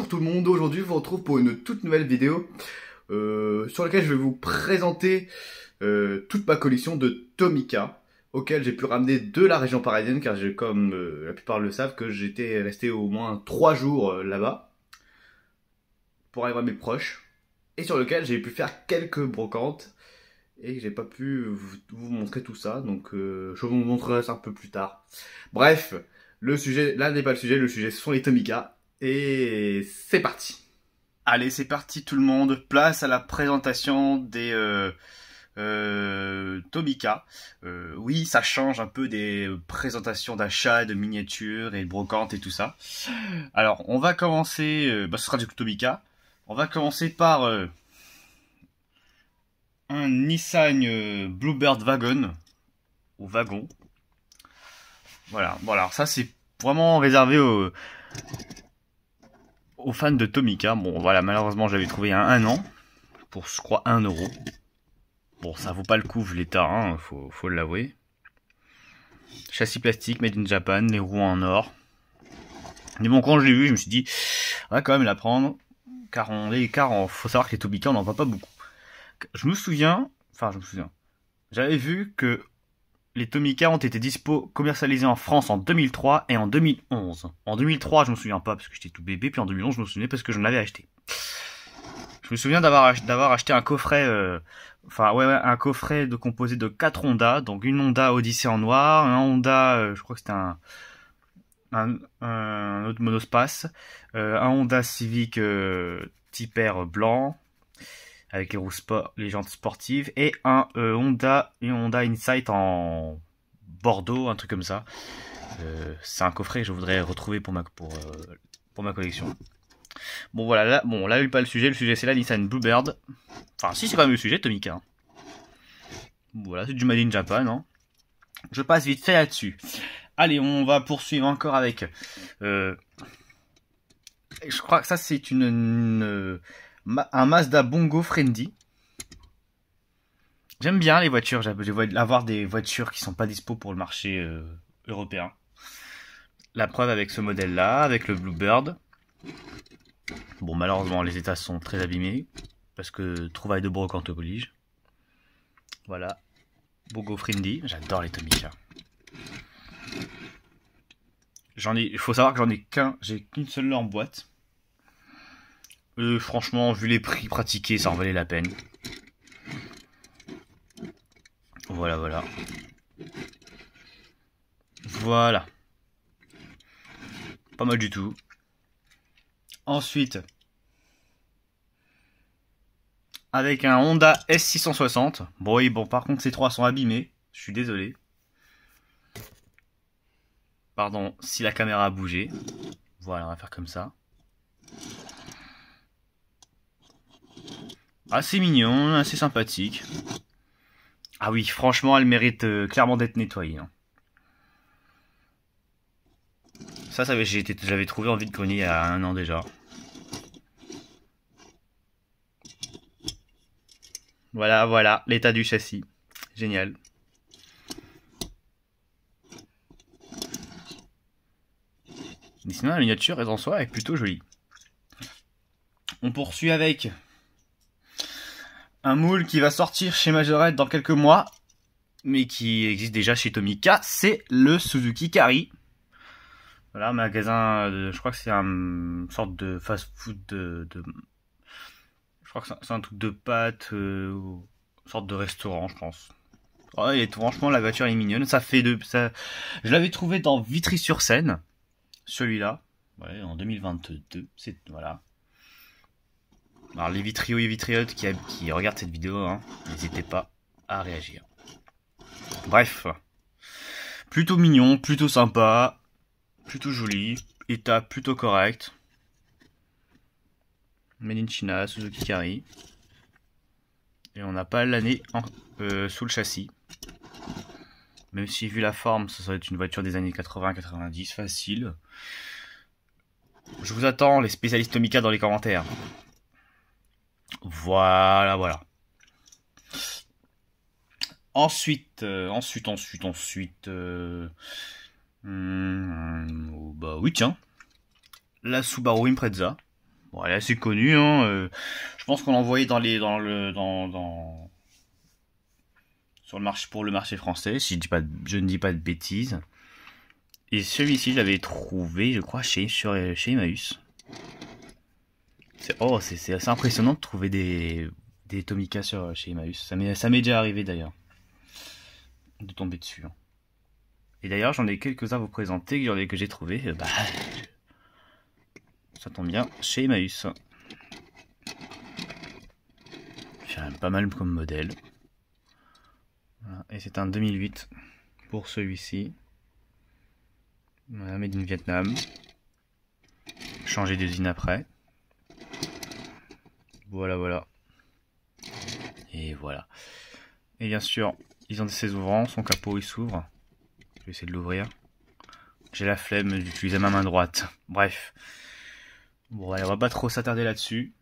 Bonjour tout le monde, aujourd'hui je vous retrouve pour une toute nouvelle vidéo sur laquelle je vais vous présenter toute ma collection de Tomica auquel j'ai pu ramener de la région parisienne car comme la plupart le savent que j'étais resté au moins 3 jours là-bas pour aller voir mes proches et sur lequel j'ai pu faire quelques brocantes et que j'ai pas pu vous montrer tout ça, donc je vous montrerai ça un peu plus tard. Bref, le sujet, là n'est pas le sujet ce sont les Tomica. Et c'est parti. Allez, c'est parti tout le monde. Place à la présentation des Tomica. Oui, ça change un peu des présentations d'achat, de miniatures et de brocantes et tout ça. Alors, on va commencer... ce sera du Tomica. On va commencer par un Nissan Bluebird Wagon. Ou wagon. Voilà. Bon, alors ça, c'est vraiment réservé aux fans de Tomica. Bon voilà, malheureusement j'avais trouvé un an pour je crois 1 euro. Bon, ça vaut pas le coup vu l'état, hein, faut l'avouer. Châssis plastique made in Japan, les roues en or. Mais bon, quand je l'ai vu, je me suis dit on va quand même la prendre car faut savoir que les Tomica on n'en voit pas beaucoup. Je me souviens, j'avais vu que les Tomica ont été commercialisés en France en 2003 et en 2011. En 2003, je me souviens pas parce que j'étais tout bébé, puis en 2011, je me souvenais parce que je l'avais acheté. Je me souviens d'avoir acheté un coffret, un coffret composé de 4 Honda, donc une Honda Odyssey en noir, un Honda, je crois que c'était un autre monospace, un Honda Civic Type R blanc, avec les jantes sportives, et un Honda Insight en Bordeaux, un truc comme ça. C'est un coffret que je voudrais retrouver pour ma collection. Bon voilà, là pas le sujet c'est la Nissan Bluebird. Enfin si, c'est quand même le sujet, Tomica. Voilà, c'est du Made in Japan, hein. Je passe vite fait là-dessus. Allez, on va poursuivre encore avec... je crois que ça c'est un Mazda Bongo Friendly. J'aime bien les voitures, avoir des voitures qui sont pas dispo pour le marché européen. La preuve avec ce modèle là, avec le Bluebird. Bon, malheureusement les états sont très abîmés parce que trouvaille de brocante oblige. Voilà, Bongo Friendly, j'adore les Tomica. Il faut savoir que j'ai qu'une seule là en boîte. Franchement, vu les prix pratiqués, ça en valait la peine. Voilà. Voilà. Pas mal du tout. Ensuite, avec un Honda S660. Bon, par contre, ces trois sont abîmés. Je suis désolé. Pardon si la caméra a bougé. Voilà, on va faire comme ça. Assez mignon, assez sympathique. Ah oui, franchement, elle mérite clairement d'être nettoyée, hein. Ça j'avais trouvé en vide-grenier il y a 1 an déjà. Voilà, l'état du châssis. Génial. Mais sinon, la miniature en soi est plutôt jolie. On poursuit avec un moule qui va sortir chez Majorette dans quelques mois, mais qui existe déjà chez Tomica, c'est le Suzuki Carry. Voilà, magasin, je crois que c'est une sorte de fast-food je crois que c'est un truc de pâtes, une sorte de restaurant, je pense. Ouais, et franchement, la voiture est mignonne. Je l'avais trouvé dans Vitry-sur-Seine, celui-là, ouais, en 2022. Voilà. Alors les vitriots et vitriotes qui regardent cette vidéo, hein, n'hésitez pas à réagir. Bref, plutôt mignon, plutôt sympa, plutôt joli, état plutôt correct. Made in China, Suzuki Carry. Et on n'a pas l'année sous le châssis. Même si vu la forme, ça doit être une voiture des années 80-90, facile. Je vous attends, les spécialistes Tomica, dans les commentaires. Voilà. Ensuite, bah oui tiens, la Subaru Impreza. Bon, elle est assez connue, hein. Je pense qu'on l'envoyait sur le marché, pour le marché français, si je ne dis pas de bêtises. Et celui-ci, je l'avais trouvé, je crois, chez Emmaüs. C'est assez impressionnant de trouver des Tomica chez Emmaüs. Ça m'est déjà arrivé d'ailleurs, de tomber dessus. Hein. Et d'ailleurs, j'en ai quelques-uns à vous présenter que j'ai trouvé. Ça tombe bien, chez Emmaüs. C'est quand même pas mal comme modèle. Voilà. Et c'est un 2008 pour celui-ci. Voilà, made in Vietnam. Changé d'usine après. Voilà. Et voilà. Et bien sûr, ils ont ses ouvrants, son capot il s'ouvre. Je vais essayer de l'ouvrir. J'ai la flemme d'utiliser ma main droite. Bref. Bon, allez, on va pas trop s'attarder là-dessus.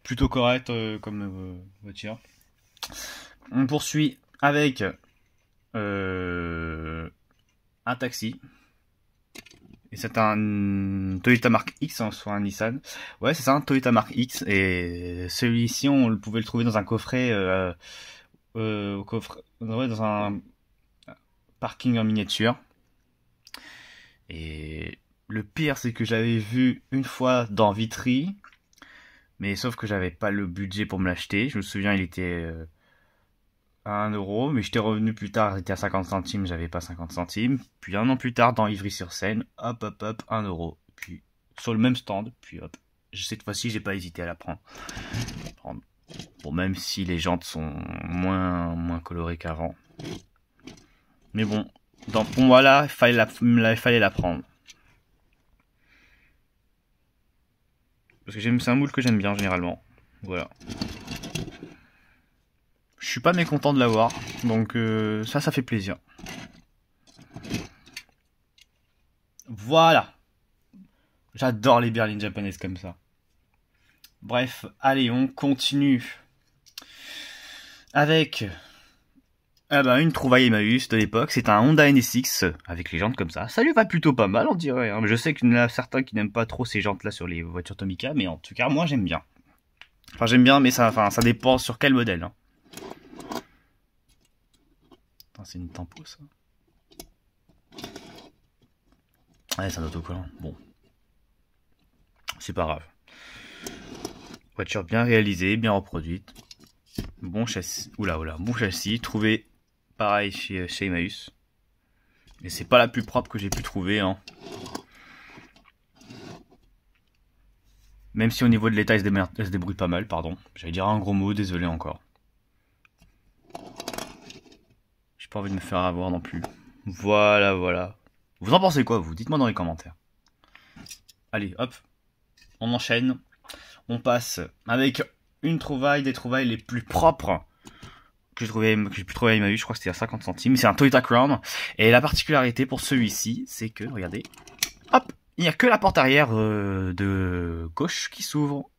Plutôt correct comme voiture. On poursuit avec un taxi. Et c'est un Toyota Mark X, hein, soit un Nissan. Ouais, c'est ça, un Toyota Mark X. Et celui-ci, on pouvait le trouver dans un coffret, dans un parking en miniature. Et le pire, c'est que j'avais vu une fois dans Vitry, mais sauf que j'avais pas le budget pour me l'acheter. Je me souviens, il était à 1€, mais j'étais revenu plus tard, il était à 50 centimes, j'avais pas 50 centimes. Puis un an plus tard, dans Ivry-sur-Seine, hop, 1€. Puis sur le même stand, puis hop. Cette fois-ci, j'ai pas hésité à la prendre. Bon, même si les jantes sont moins colorées qu'avant. Mais bon, pour moi là, il fallait la prendre. Parce que c'est un moule que j'aime bien généralement. Voilà. Je suis pas mécontent de l'avoir, donc ça fait plaisir. Voilà. J'adore les berlines japonaises comme ça. Bref, allez, on continue avec une trouvaille Emmaüs de l'époque. C'est un Honda NSX avec les jantes comme ça. Ça lui va plutôt pas mal, on dirait. Hein. Je sais qu'il y en a certains qui n'aiment pas trop ces jantes-là sur les voitures Tomica, mais en tout cas, moi j'aime bien. Enfin, j'aime bien, mais ça dépend sur quel modèle. Hein. C'est une tempo, ça. Ouais, c'est un autocollant. Bon. C'est pas grave. Voiture bien réalisée, bien reproduite. Bon châssis. Oula. Bon châssis. Trouvé pareil chez Emmaüs. Et c'est pas la plus propre que j'ai pu trouver. Hein. Même si au niveau de l'état, elle se débrouille pas mal, pardon. J'allais dire un gros mot, désolé encore. J'ai pas envie de me faire avoir non plus. Voilà. Vous en pensez quoi, vous? Dites-moi dans les commentaires. Allez, hop. On enchaîne. On passe avec des trouvailles les plus propres que j'ai pu trouver à Emmaüs. Je crois que c'était à 50 centimes. C'est un Toyota Crown. Et la particularité pour celui-ci, c'est que, regardez, hop, il n'y a que la porte arrière de gauche qui s'ouvre.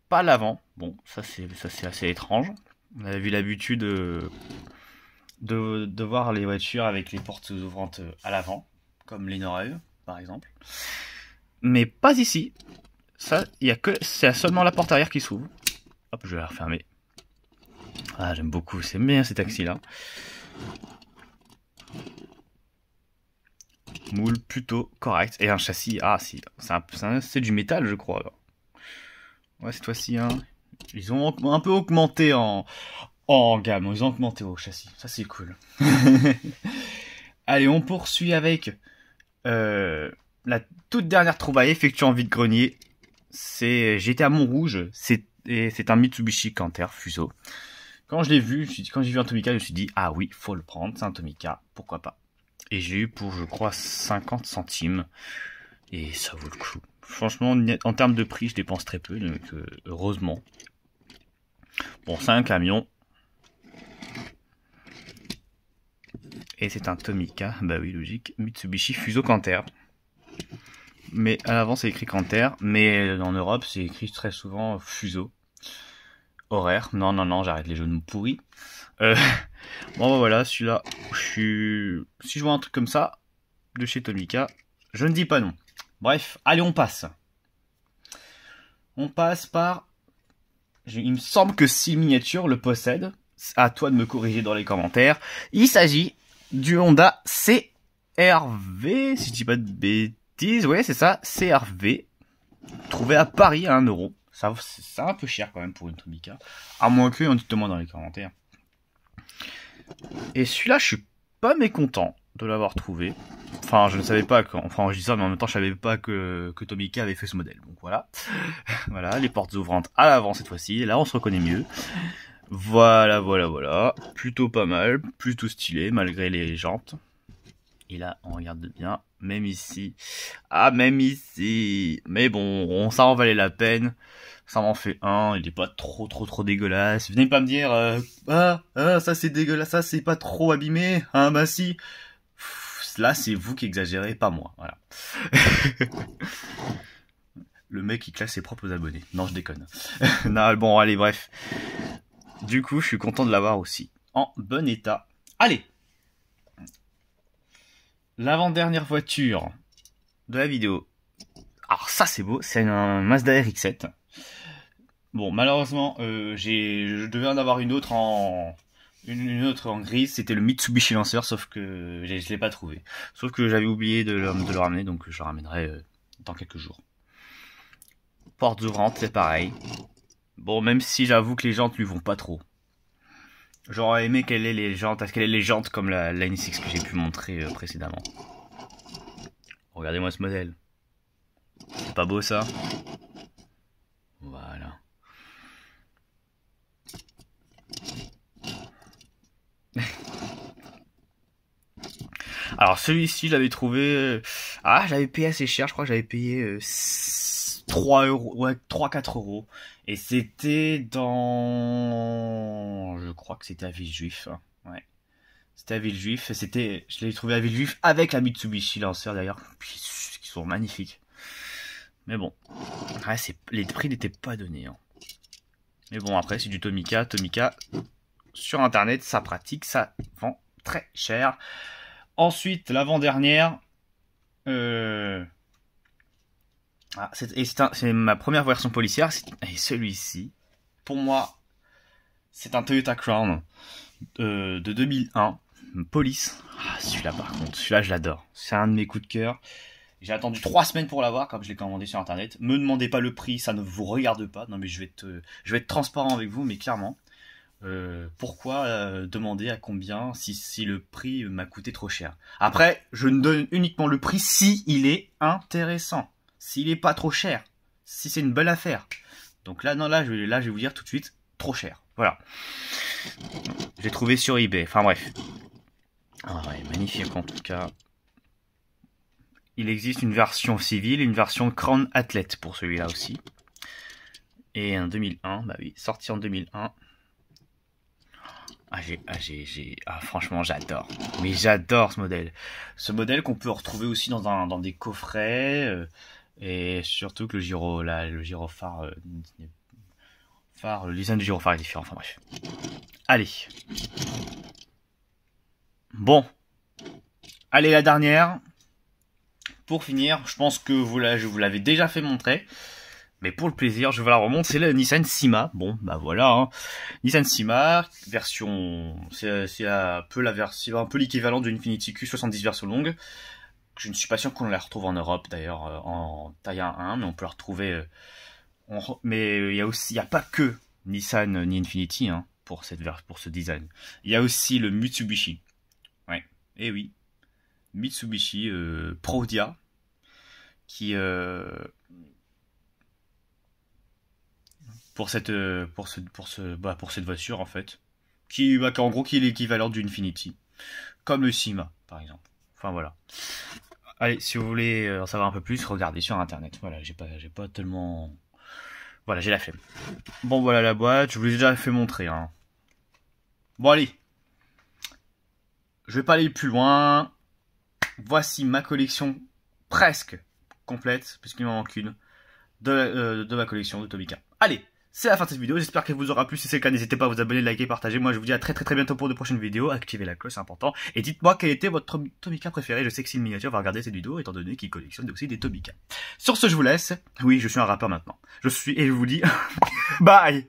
Pas l'avant. Bon, ça c'est assez étrange. On avait vu l'habitude de voir les voitures avec les portes ouvrantes à l'avant, comme les Noreuil, par exemple. Mais pas ici. Ça, c'est seulement la porte arrière qui s'ouvre. Hop, je vais la refermer. Ah, j'aime beaucoup, c'est bien ces taxis-là. Moule plutôt correct. Et un châssis, c'est du métal, je crois. Ouais, cette fois-ci, hein, ils ont un peu augmenté en gamme. Ils ont augmenté au châssis. Ça, c'est cool. Allez, on poursuit avec la toute dernière trouvaille effectuée en vide-grenier. J'étais à Montrouge. C'est un Mitsubishi Canter Fuso. Quand j'ai vu un Tomica, je me suis dit, ah oui, faut le prendre. C'est un Tomica, pourquoi pas. Et j'ai eu pour, je crois, 50 centimes. Et ça vaut le coup. Franchement, en termes de prix, je dépense très peu, donc heureusement. Bon, c'est un camion. Et c'est un Tomica, bah oui, logique, Mitsubishi Fuso Canter. Mais à l'avant, c'est écrit Canter, mais en Europe, c'est écrit très souvent Fuso. Horaire. Non, j'arrête les jeux de mots pourris. Bon, bah voilà, celui-là, si je vois un truc comme ça, de chez Tomica, je ne dis pas non. Bref, allez, on passe. On passe par... Il me semble que si miniature le possède. À toi de me corriger dans les commentaires. Il s'agit du Honda CR-V, si je dis pas de bêtises. Ouais, c'est ça, CR-V. Trouvé à Paris à 1 euro. Ça, c'est un peu cher quand même pour une Tomica. À moins que, on dites-moi dans les commentaires. Et celui-là, je suis pas mécontent de l'avoir trouvé. Enfin, je ne savais pas quand... Enfin, je dis ça, mais en même temps, je savais pas que Tomica avait fait ce modèle. Donc voilà. Voilà, les portes ouvrantes à l'avant cette fois-ci. Là, on se reconnaît mieux. Voilà. Plutôt pas mal, plutôt stylé, malgré les jantes. Et là, on regarde bien, même ici. Ah, même ici. Mais bon, ça en valait la peine. Ça m'en fait un, il est pas trop dégueulasse. Venez pas me dire, ça c'est dégueulasse, ça c'est pas trop abîmé. Ah, bah si. Là, c'est vous qui exagérez, pas moi. Voilà. Le mec, il classe ses propres abonnés. Non, je déconne. Non, bon, allez, bref. Du coup, je suis content de l'avoir aussi. En bon état. Allez! L'avant-dernière voiture de la vidéo. Alors ça, c'est beau. C'est un Mazda RX-7. Bon, malheureusement, je devais en avoir une autre en grise. C'était le Mitsubishi Lancer, sauf que je l'ai pas trouvé. Sauf que j'avais oublié de le ramener, donc je le ramènerai dans quelques jours. Portes ouvrantes, c'est pareil. Bon, même si j'avoue que les jantes lui vont pas trop. J'aurais aimé qu'elle ait les jantes, parce qu'elle ait les jantes comme la NSX que j'ai pu montrer précédemment. Regardez-moi ce modèle. C'est pas beau ça? Voilà. Alors celui-ci, je l'avais trouvé... Ah, j'avais payé assez cher, je crois que j'avais payé 3 euros, ouais, 3-4 euros. Et c'était dans... Je crois que c'était à Villejuif. Ouais. C'était à Villejuif. Je l'ai trouvé à Villejuif avec la Mitsubishi Lancer d'ailleurs. Qui sont magnifiques. Mais bon. Ouais, les prix n'étaient pas donnés. Hein. Mais bon, après, c'est du Tomica. Tomica, sur internet, ça pratique, ça vend très cher. Ensuite, l'avant-dernière. C'est ma première version policière. Et celui-ci, pour moi, c'est un Toyota Crown de 2001. Police. Ah, celui-là, par contre, celui-là, je l'adore. C'est un de mes coups de cœur. J'ai attendu 3 semaines pour l'avoir, comme je l'ai commandé sur internet. Me demandez pas le prix, ça ne vous regarde pas. Non, mais je vais être transparent avec vous, mais clairement. Pourquoi demander à combien si le prix m'a coûté trop cher? Après, je ne donne uniquement le prix si il est intéressant, s'il est pas trop cher, si c'est une belle affaire. Donc là, non, là, je vais vous dire tout de suite, trop cher. Voilà. J'ai trouvé sur eBay. Enfin bref. Ah ouais, magnifique en tout cas. Il existe une version civile, une version Crown Athlete pour celui-là aussi. Et un 2001, bah oui, sorti en 2001. Franchement, j'adore. Mais j'adore ce modèle. Ce modèle qu'on peut retrouver aussi dans des coffrets. Et surtout que le gyrophare, le design du gyrophare est différent. Enfin bref. Allez. Bon. Allez, la dernière. Pour finir, je pense que je vous l'avais déjà fait montrer. Mais pour le plaisir, je vous la remonte, c'est la Nissan Sima. Bon, bah voilà, hein. Nissan Sima, version, c'est un peu l'équivalent d'une Infiniti Q70 version longue. Je ne suis pas sûr qu'on la retrouve en Europe d'ailleurs en taille 1.1, mais on peut la retrouver. Mais il y a pas que Nissan ni Infiniti hein, pour ce design. Il y a aussi le Mitsubishi. Ouais, et oui, Mitsubishi Proudia qui pour cette voiture en fait qui en gros qui est l'équivalent d'une Infiniti comme le Sima par exemple. Enfin voilà. Allez, si vous voulez en savoir un peu plus, regardez sur internet. Voilà, j'ai pas tellement voilà, j'ai la flemme. Bon voilà la boîte, je vous l'ai déjà fait montrer hein. Bon allez. Je vais pas aller plus loin. Voici ma collection presque complète puisqu'il m'en manque une de ma collection de Tomica. Allez, C'est la fin de cette vidéo, j'espère qu'elle vous aura plu. Si c'est le cas, n'hésitez pas à vous abonner, liker, partager. Moi je vous dis à très bientôt pour de prochaines vidéos. Activez la cloche, c'est important. Et dites-moi quel était votre Tomica préféré. Je sais que si le miniature va regarder cette vidéo, étant donné qu'il collectionne aussi des Tomica. Sur ce, je vous laisse. Oui, je suis un rappeur maintenant. Et je vous dis bye.